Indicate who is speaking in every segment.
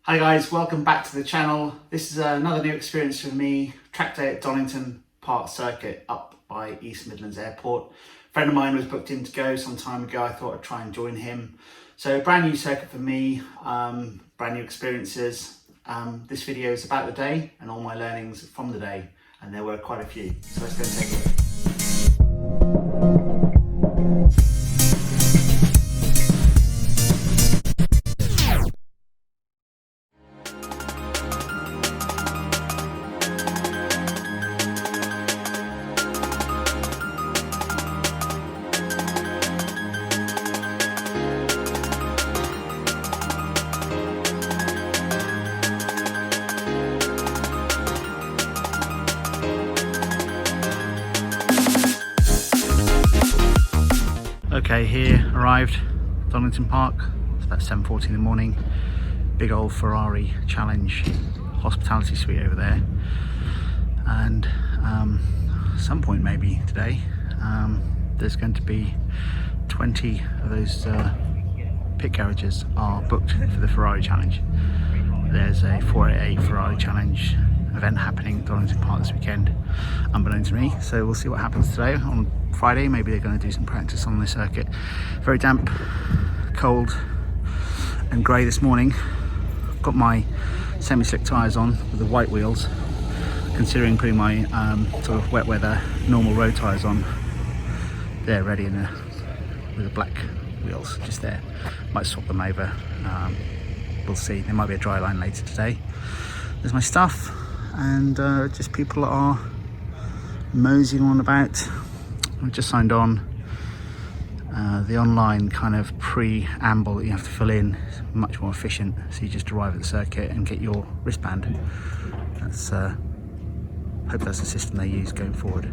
Speaker 1: Hi guys, welcome back to the channel. This is another new experience for me. Track day at Donington Park Circuit up by East Midlands Airport. A friend of mine was booked in to go some time ago. I thought I'd try and join him. So brand new circuit for me, brand new experiences. This video is about the day and all my learnings from the day, and there were quite a few. So let's go and take a look. Okay, here, arrived, Donington Park. It's about 7:40 in the morning. Big old Ferrari Challenge hospitality suite over there. And some point maybe today, there's going to be 20 of those pit garages are booked for the Ferrari Challenge. There's a 488 Ferrari Challenge event happening at Donington Park this weekend, unbeknown to me. So we'll see what happens today. On Friday, maybe they're going to do some practice on the circuit. Very damp, cold and grey this morning. Got my semi-slick tyres on with the white wheels, considering putting my sort of wet weather normal road tyres on. They're ready with the black wheels just there. Might swap them over, we'll see. There might be a dry line later today. There's my stuff, and just people are moseying on about. I've just signed on. The online kind of preamble that you have to fill in is much more efficient, so you just arrive at the circuit and get your wristband. That's hope that's the system they use going forward.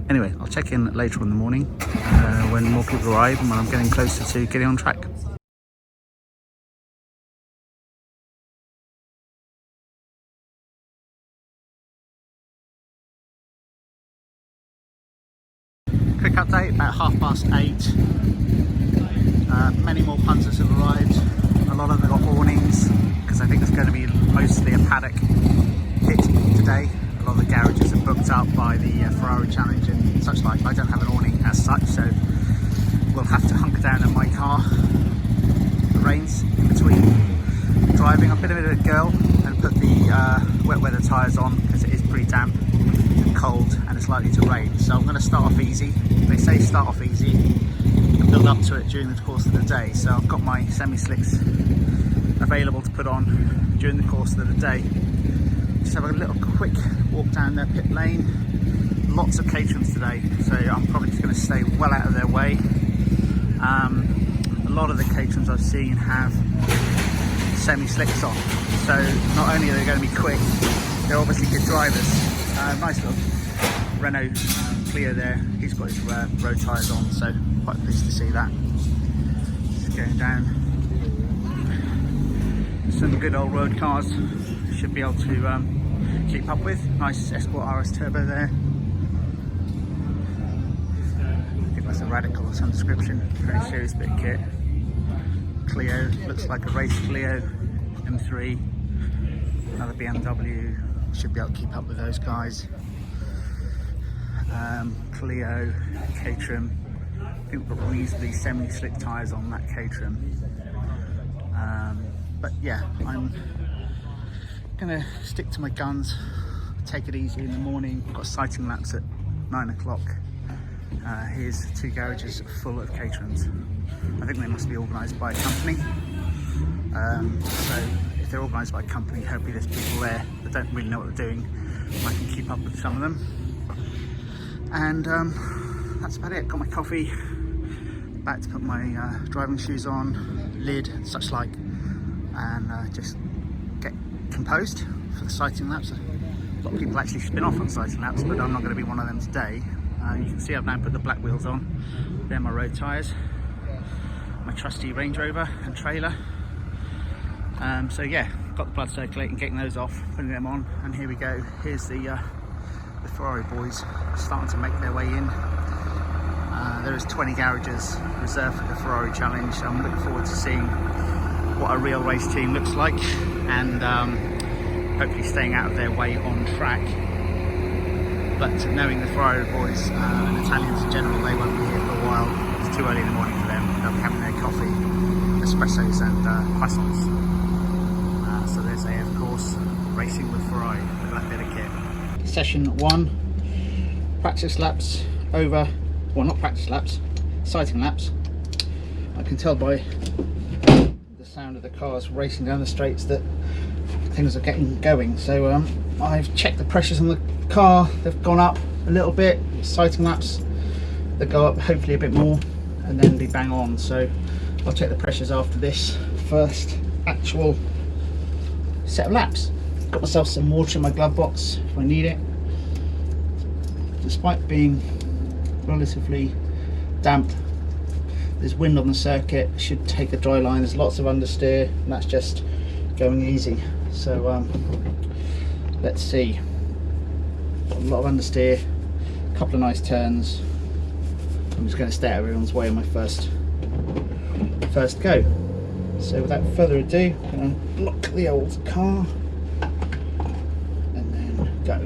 Speaker 1: Anyway, I'll check in later in the morning when more people arrive and when I'm getting closer to getting on track. Quick update, about 8:30. Many more punters have arrived. A lot of them got awnings because I think it's going to be mostly a paddock hit today. A lot of the garages are booked up by the Ferrari Challenge and such like. I don't have an awning as such, so we'll have to hunker down in my car. The rains in between driving. I've been a bit of a girl and put the wet weather tyres on because it is pretty damp and cold and it's likely to rain. So I'm going to start off easy. They say start off easy and build up to it during the course of the day. So I've got my semi-slicks available to put on during the course of the day. Just have a little quick walk down their pit lane. Lots of caterers today, so I'm probably just going to stay well out of their way. A lot of the caterers I've seen have semi-slicks on, so not only are they going to be quick, they're obviously good drivers. Nice little Renault Clio there. He's got his road tyres on, so quite pleased to see that. Just going down. Some good old road cars. Should be able to keep up with. Nice Esport RS Turbo there. I think that's a Radical of some description. Very serious bit of kit. Clio, looks like a race Clio M3. Another BMW. Should be able to keep up with those guys. Clio, Caterham. I think we've got reasonably semi-slick tyres on that Caterham. But yeah, I'm gonna stick to my guns, take it easy in the morning. I've got sighting laps at 9 o'clock. Here's 2 garages full of Caterhams. I think they must be organised by a company. So if they're organised by a company, hopefully there's people there that don't really know what they're doing. I can keep up with some of them. And that's about it. Got my coffee, about to put my driving shoes on, lid, such like, and just get composed for the sighting laps. A lot of people actually spin off on sighting laps, but I'm not going to be one of them today. You can see I've now put the black wheels on. They're my road tyres. My trusty Range Rover and trailer. So yeah, got the blood circulating, getting those off, putting them on, and here we go. Here's the Ferrari boys starting to make their way in. There is 20 garages reserved for the Ferrari Challenge. I'm looking forward to seeing what a real race team looks like. and hopefully staying out of their way on track. But knowing the Ferrari boys and Italians in general, they won't be here for a while. It's too early in the morning for them. They'll be having their coffee, espressos and croissants. So there's they, of course, racing with Ferrari. Look at that bit of kit. Session 1, practice laps over, well not practice laps, sighting laps. I can tell by the sound of the cars racing down the straights that things are getting going. So I've checked the pressures on the car, they've gone up a little bit. Sighting laps, they go up hopefully a bit more and then be bang on. So I'll check the pressures after this first actual set of laps. Got myself some water in my glove box if I need it. Despite being relatively damp, there's wind on the circuit, should take a dry line. There's lots of understeer and that's just going easy. So let's see. Got a lot of understeer, a couple of nice turns. I'm just going to stay out of everyone's way on my first go. So without further ado, I'm going to lock the old car and then go.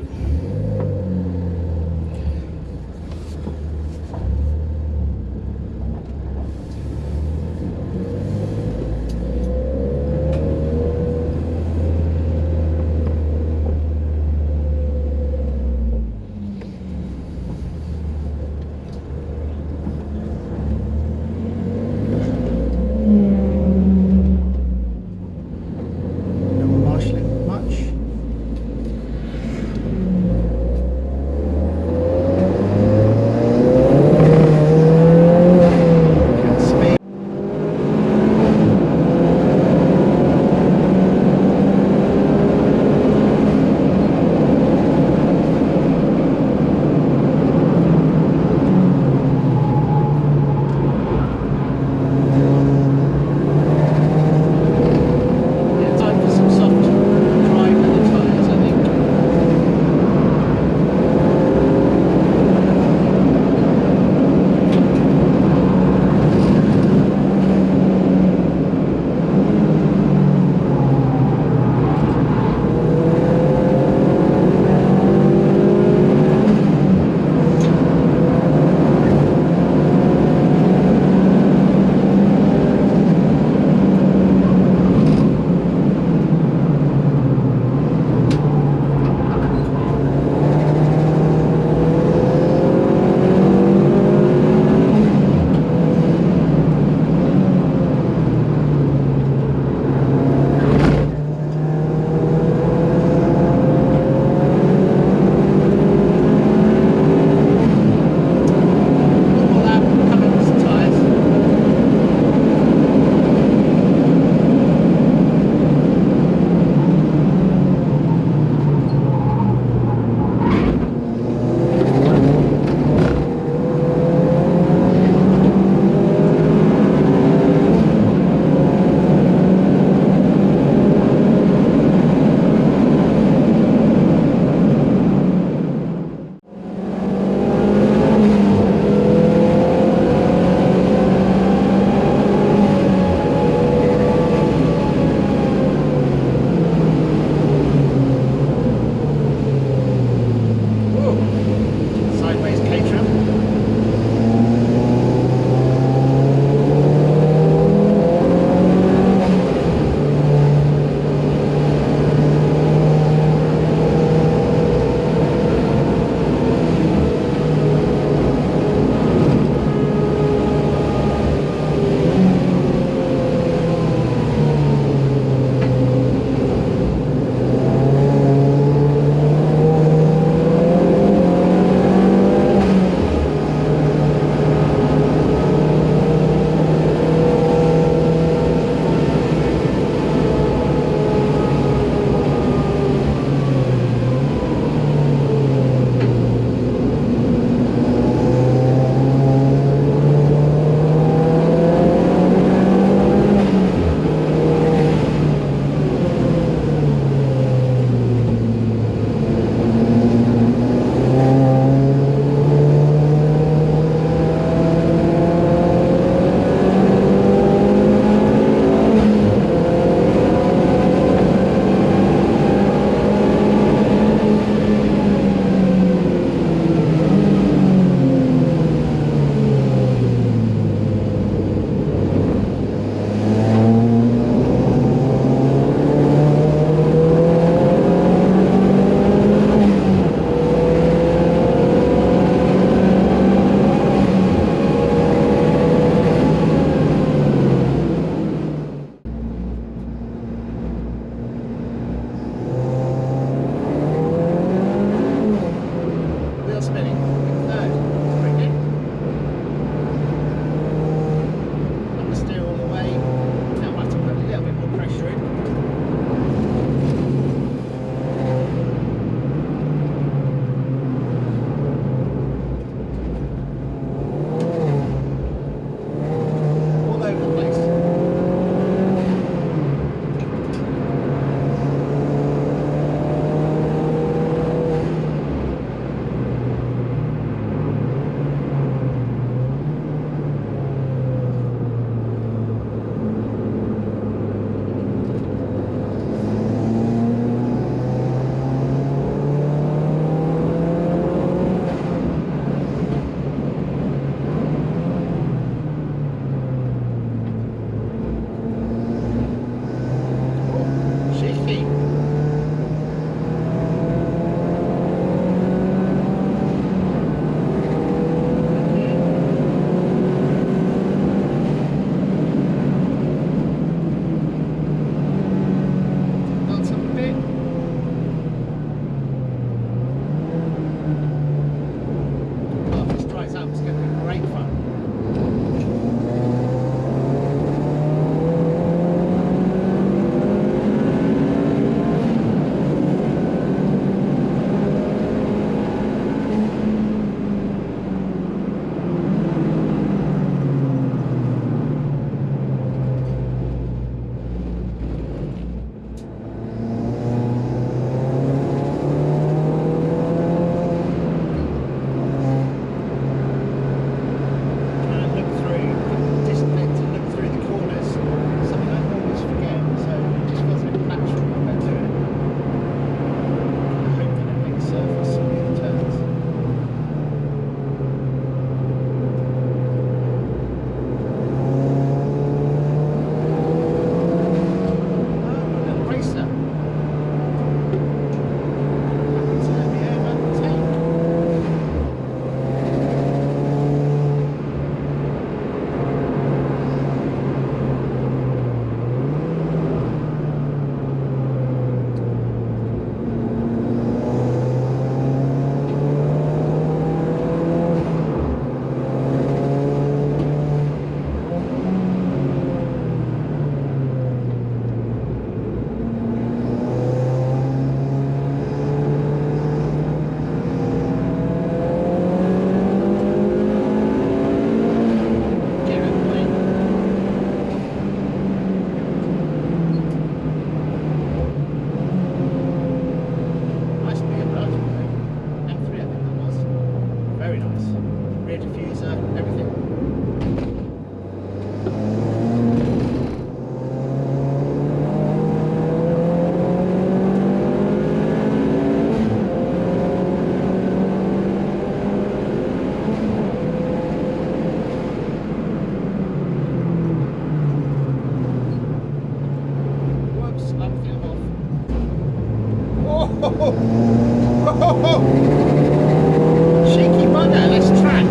Speaker 1: Cheeky bugger, let's track.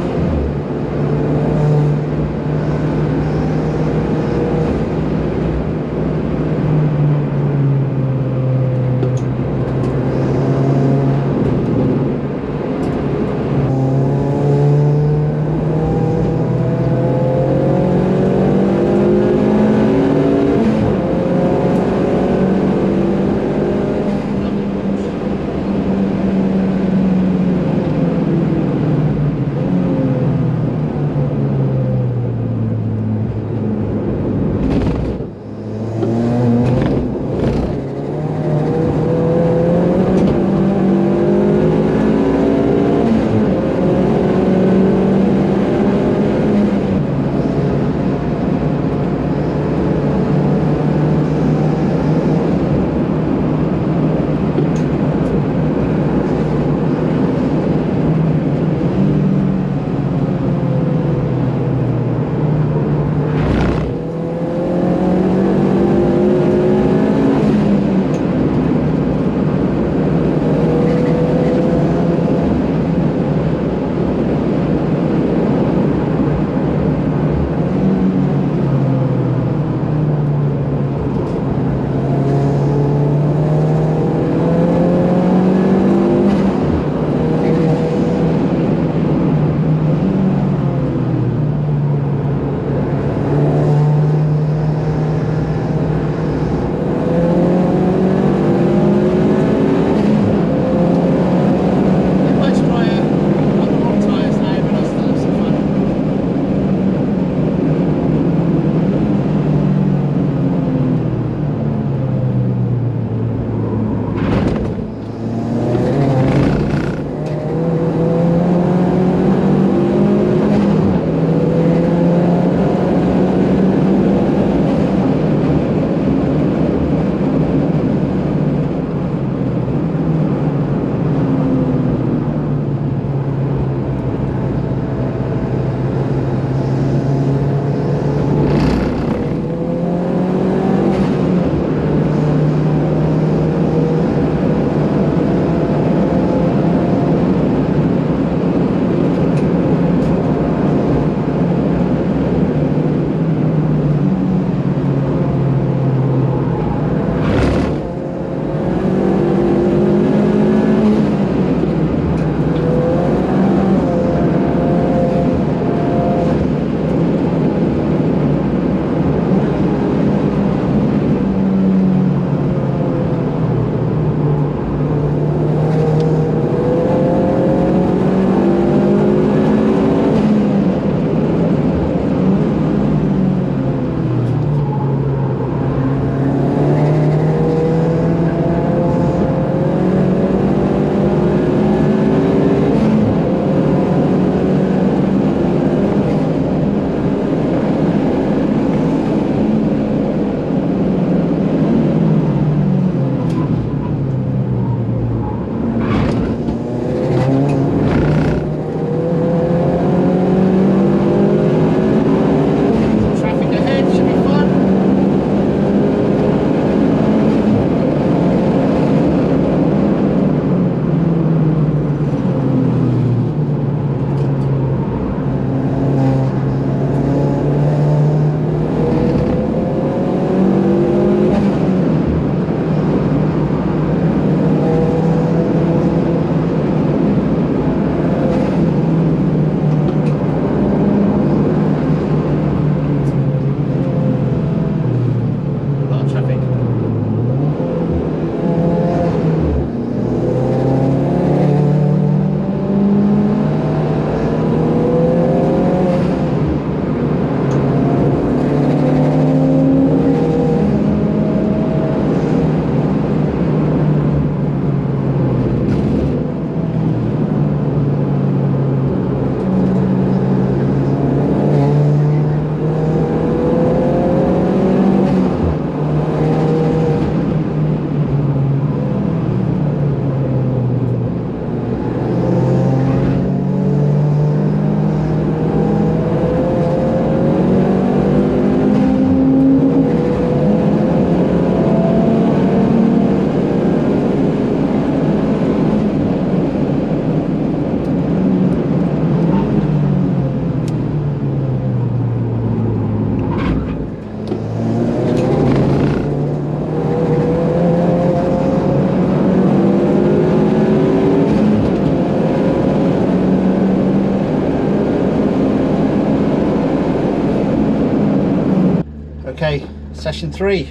Speaker 1: 3.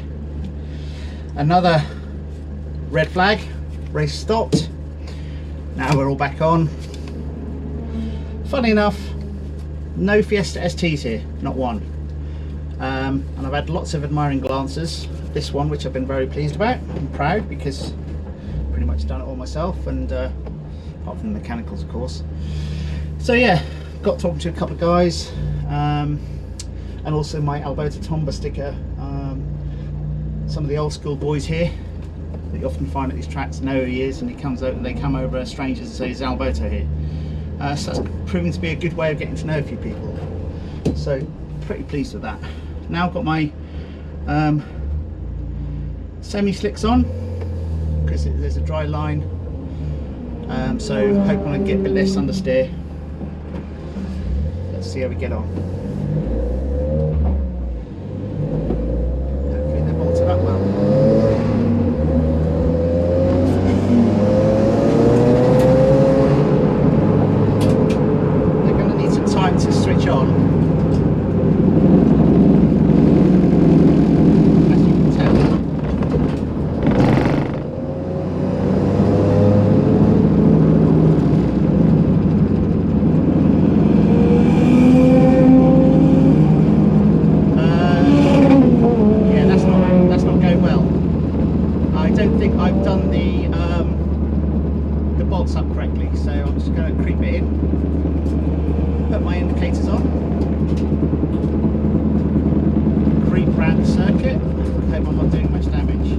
Speaker 1: Another red flag, race stopped. Now we're all back on. Funny enough, no Fiesta STs here, not one. And I've had lots of admiring glances. This one, which I've been very pleased about. I'm proud because I've pretty much done it all myself, and apart from the mechanicals, of course. So yeah, got talking to a couple of guys, and also my Alberta Tomba sticker. Some of the old school boys here that you often find at these tracks know who he is, and he comes out and they come over as strangers and say, "Is Alberto here?" So that's proving to be a good way of getting to know a few people. So pretty pleased with that. Now I've got my semi slicks on because there's a dry line, so hoping I get a bit less understeer. Let's see how we get on. Hopefully they're bolted up well. They're going to need some time to switch on. Up correctly, so I'm just going to creep it in, put my indicators on, creep round the circuit, hope I'm not doing much damage.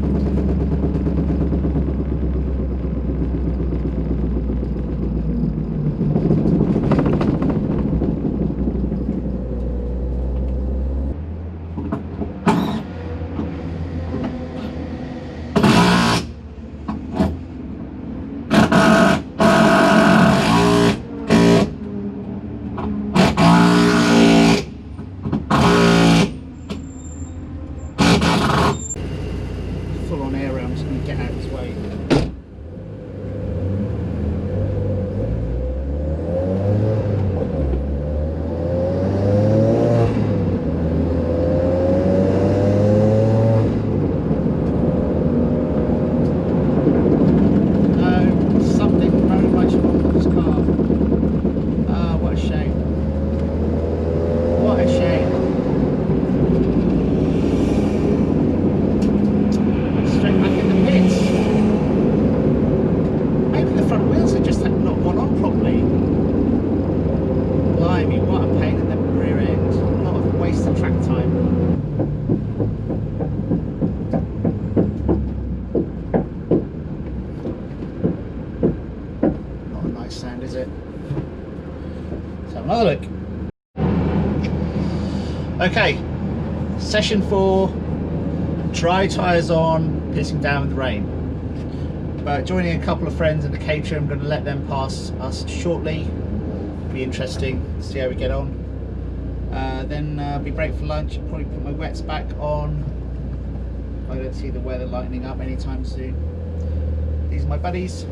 Speaker 1: Full on air, I'm just going to get out of his way. Something very much wrong with this car. What a shame. What a shame. Straight back in the pits. Maybe the front wheels are just not gone on properly. Blimey, what a pain in the rear end. A lot of wasted track time. Not a nice sound, is it? Let's have another look. Okay, session 4. Dry tyres on, pissing down with the rain. But joining a couple of friends in the caterer, I'm going to let them pass us shortly. Be interesting, see how we get on. Then be break for lunch, probably put my wets back on. I don't see the weather lightening up anytime soon. These are my buddies,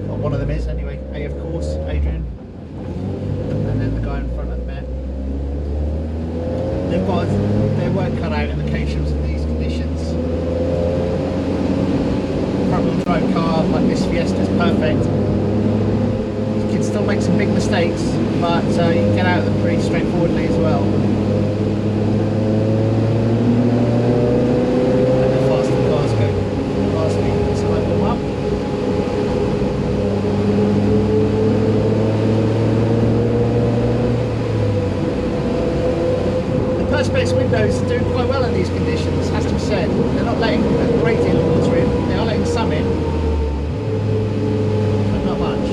Speaker 1: well, one of them is anyway, of course, Adrian. And then the guy in front of them. They've got their work cut out in the caterers in these conditions. Front wheel drive car like this Fiesta is perfect. You can still make some big mistakes, but you can get out of them pretty straightforwardly as well. And the faster cars go past me, so I warm up. The Perspex windows are doing quite well in these conditions, has to be said. They're not letting a great deal of water in, they are letting some in, but not much.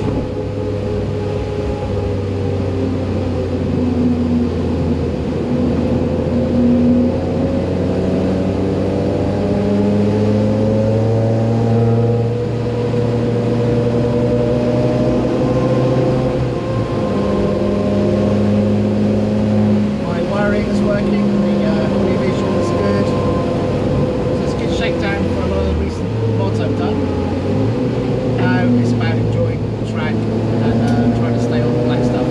Speaker 1: My wiring is working, the audio visual is good. So it's a good shakedown for a lot of the recent mods I've done. Now it's about enjoying the track and trying to stay on the black stuff.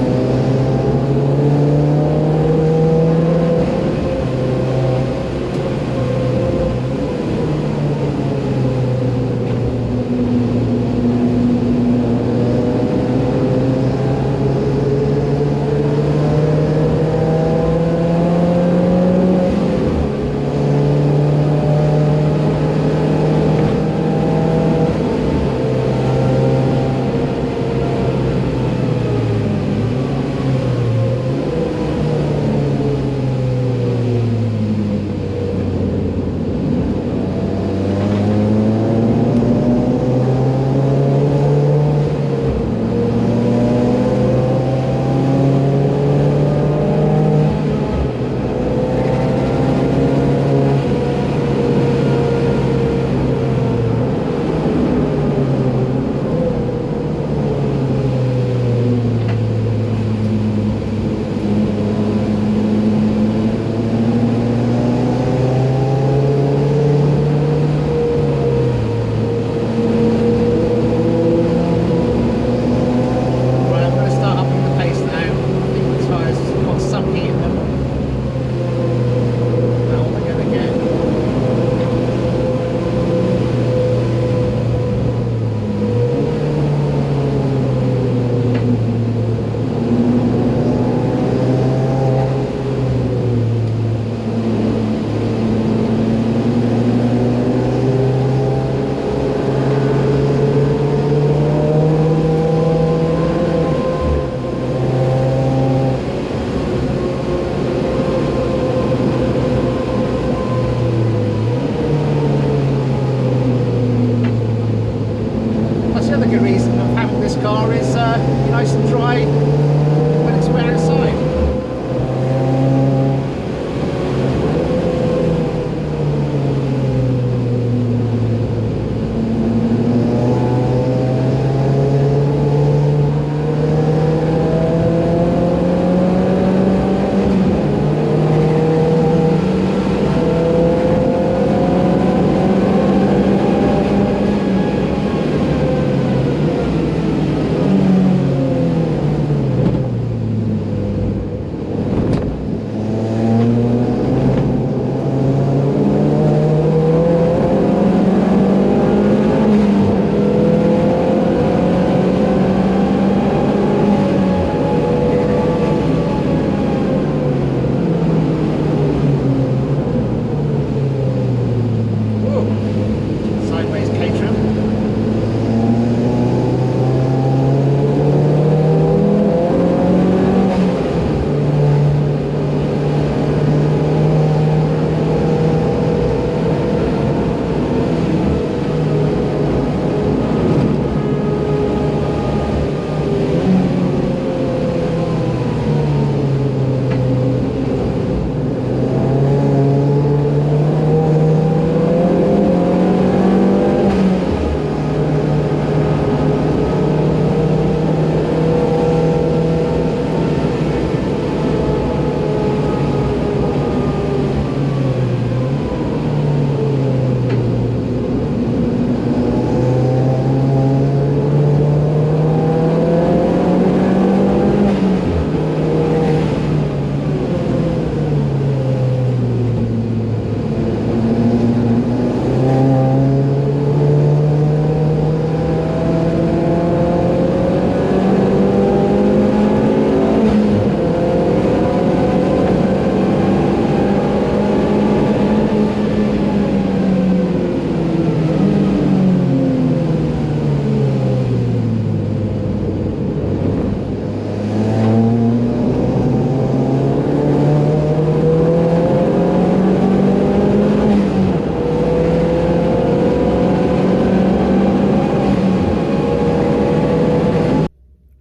Speaker 1: another good reason of having this car is nice and dry when it's wet outside.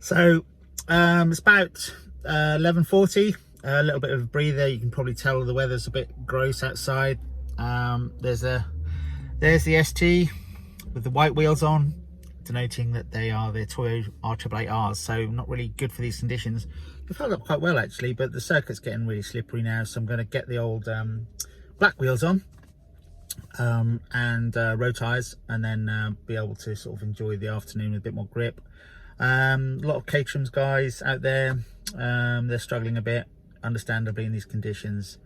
Speaker 1: So it's about 11:40, a little bit of a breather. You can probably tell the weather's a bit gross outside. There's the ST with the white wheels on, denoting that they are the Toyo R888Rs, so not really good for these conditions. They've held up quite well actually, but the circuit's getting really slippery now, so I'm going to get the old black wheels on and road tyres, and then be able to sort of enjoy the afternoon with a bit more grip. A lot of Caterhams guys out there, they're struggling a bit, understandably, in these conditions.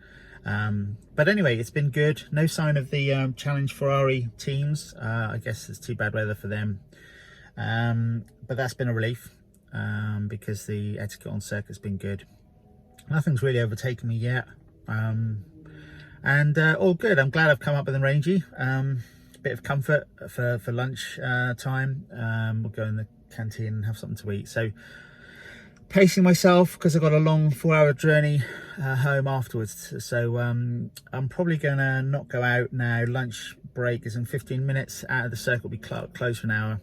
Speaker 1: But anyway, it's been good. No sign of the Challenge Ferrari teams. I guess it's too bad weather for them. But that's been a relief because the etiquette on circuit's been good. Nothing's really overtaken me yet. And all good. I'm glad I've come up with a Rangy. Bit of comfort for lunch time. We'll go in the canteen and have something to eat. So pacing myself because I've got a long 4-hour journey home afterwards. So I'm probably gonna not go out now. Lunch break is in 15 minutes. Out of the circuit will be closed for an hour,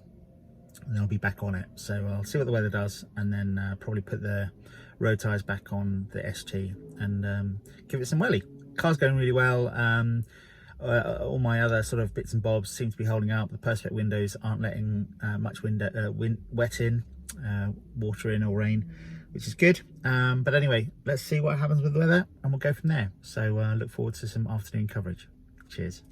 Speaker 1: and I'll be back on it. So I'll see what the weather does, and then probably put the road tyres back on the ST and give it some welly. Car's going really well. All my other sort of bits and bobs seem to be holding up. The Perspex windows aren't letting much wet in, water in or rain, which is good. But anyway, let's see what happens with the weather and we'll go from there. So look forward to some afternoon coverage. Cheers.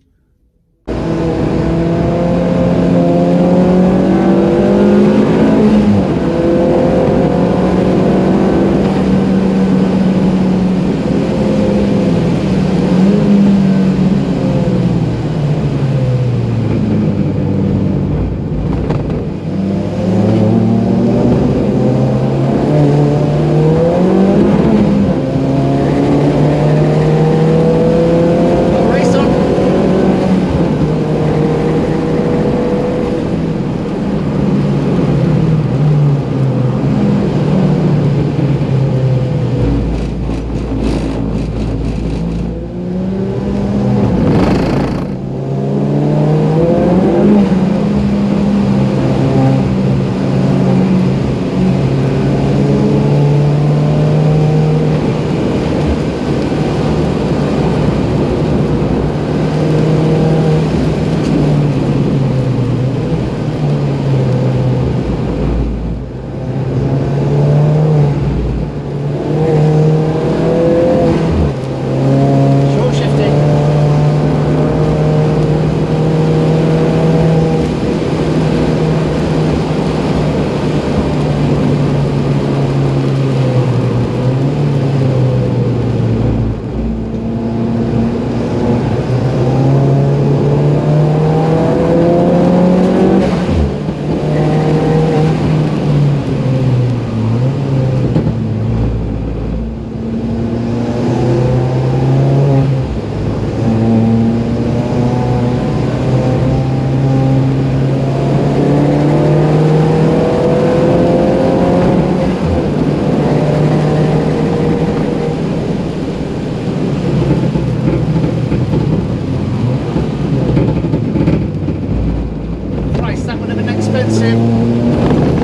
Speaker 1: expensive.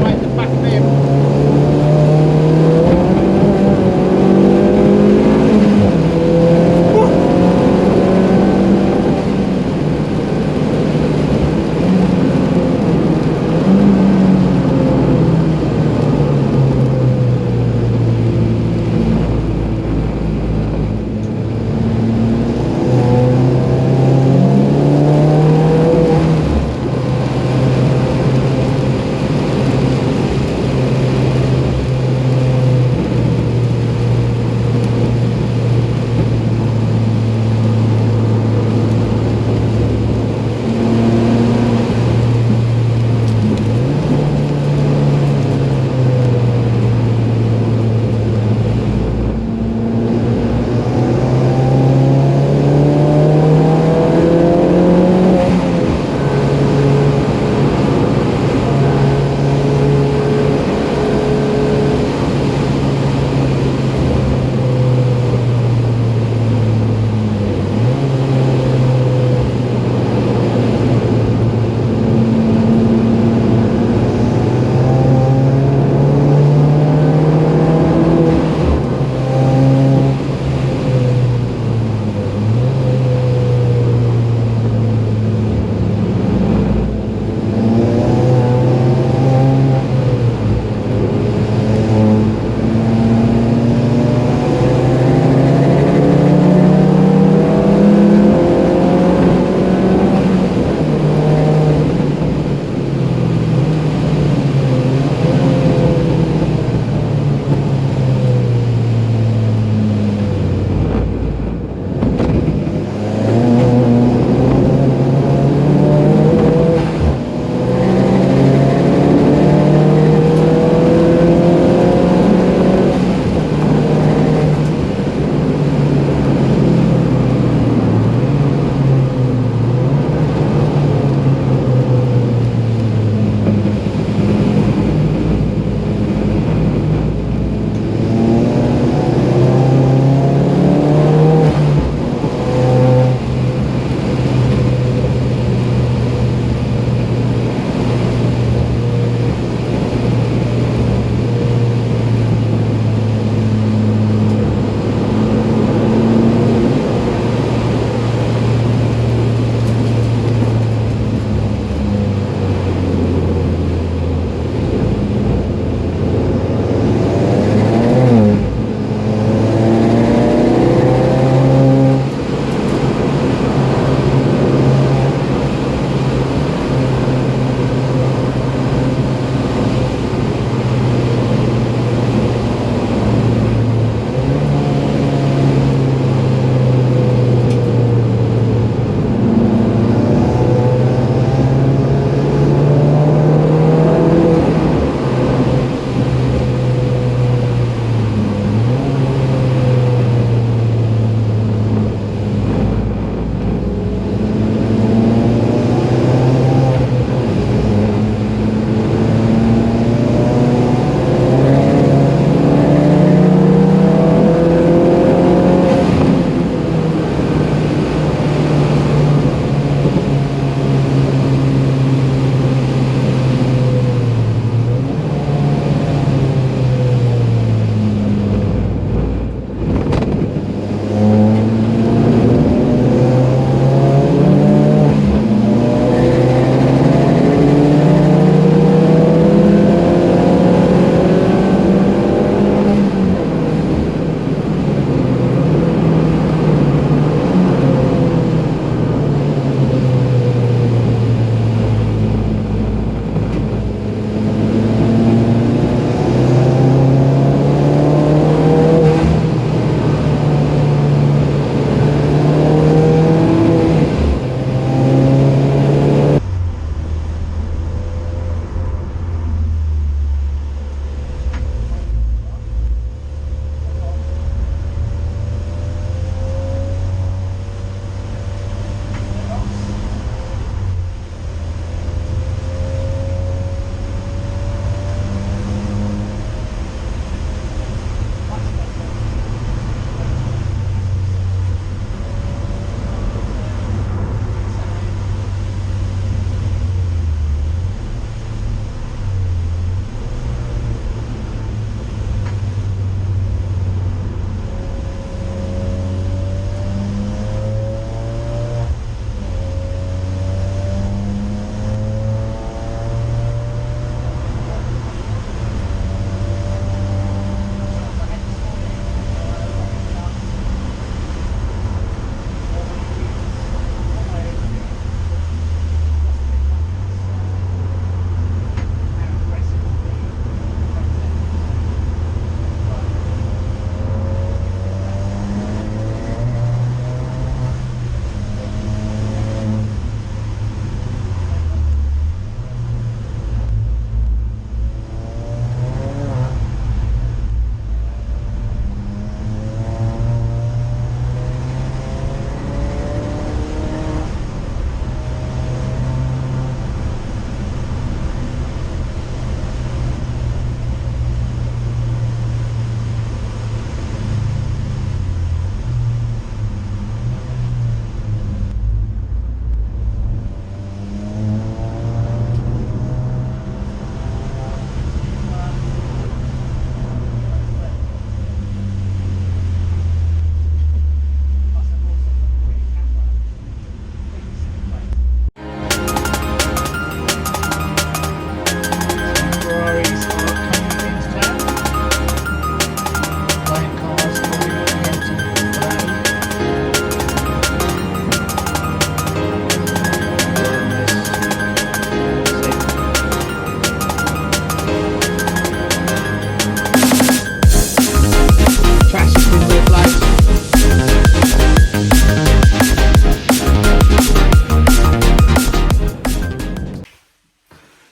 Speaker 1: Right at the back of him.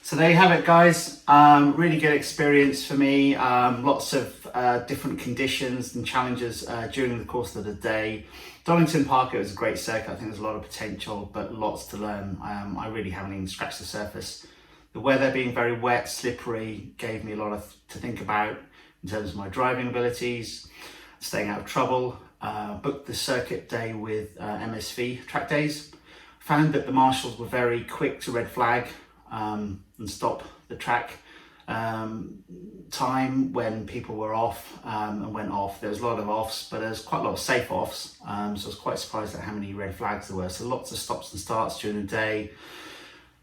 Speaker 1: So there you have it, guys. Really good experience for me. Lots of different conditions and challenges during the course of the day. Donington Park, it was a great circuit. I think there's a lot of potential, but lots to learn. I really haven't even scratched the surface. The weather being very wet, slippery, gave me a lot to think about in terms of my driving abilities, staying out of trouble. Booked the circuit day with MSV track days. Found that the marshals were very quick to red flag and stop the track time when people were off and went off. There was a lot of offs, but there's quite a lot of safe offs. So I was quite surprised at how many red flags there were. So lots of stops and starts during the day.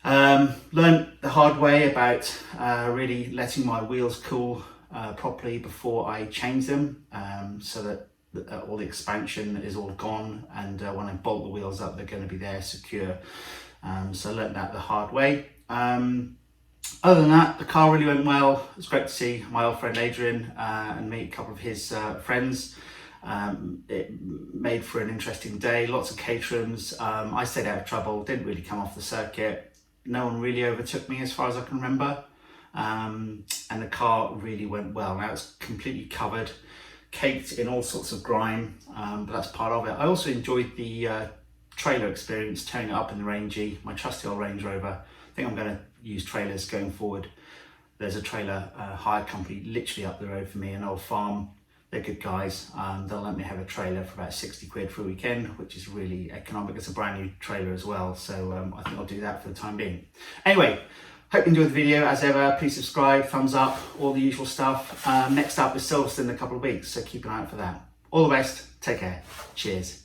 Speaker 1: Learned the hard way about really letting my wheels cool properly before I change them, so that all the expansion is all gone, and when I bolt the wheels up, they're going to be there secure. So I learned that the hard way. Other than that, the car really went well. It was great to see my old friend Adrian and meet a couple of his friends. It made for an interesting day, lots of caterings. I stayed out of trouble, didn't really come off the circuit. No one really overtook me as far as I can remember. And the car really went well. Now it's completely covered, caked in all sorts of grime, but that's part of it. I also enjoyed the trailer experience, towing it up in the Rangy, my trusty old Range Rover. I think I'm going to use trailers going forward. There's a trailer hire company literally up the road for me, an old farm. They're good guys. They'll let me have a trailer for about 60 quid for a weekend, which is really economic. It's a brand new trailer as well, so I think I'll do that for the time being. Anyway, hope you enjoyed the video. As ever, please subscribe, thumbs up, all the usual stuff. Next up is Silverstone in a couple of weeks, so keep an eye out for that. All the best, take care, cheers.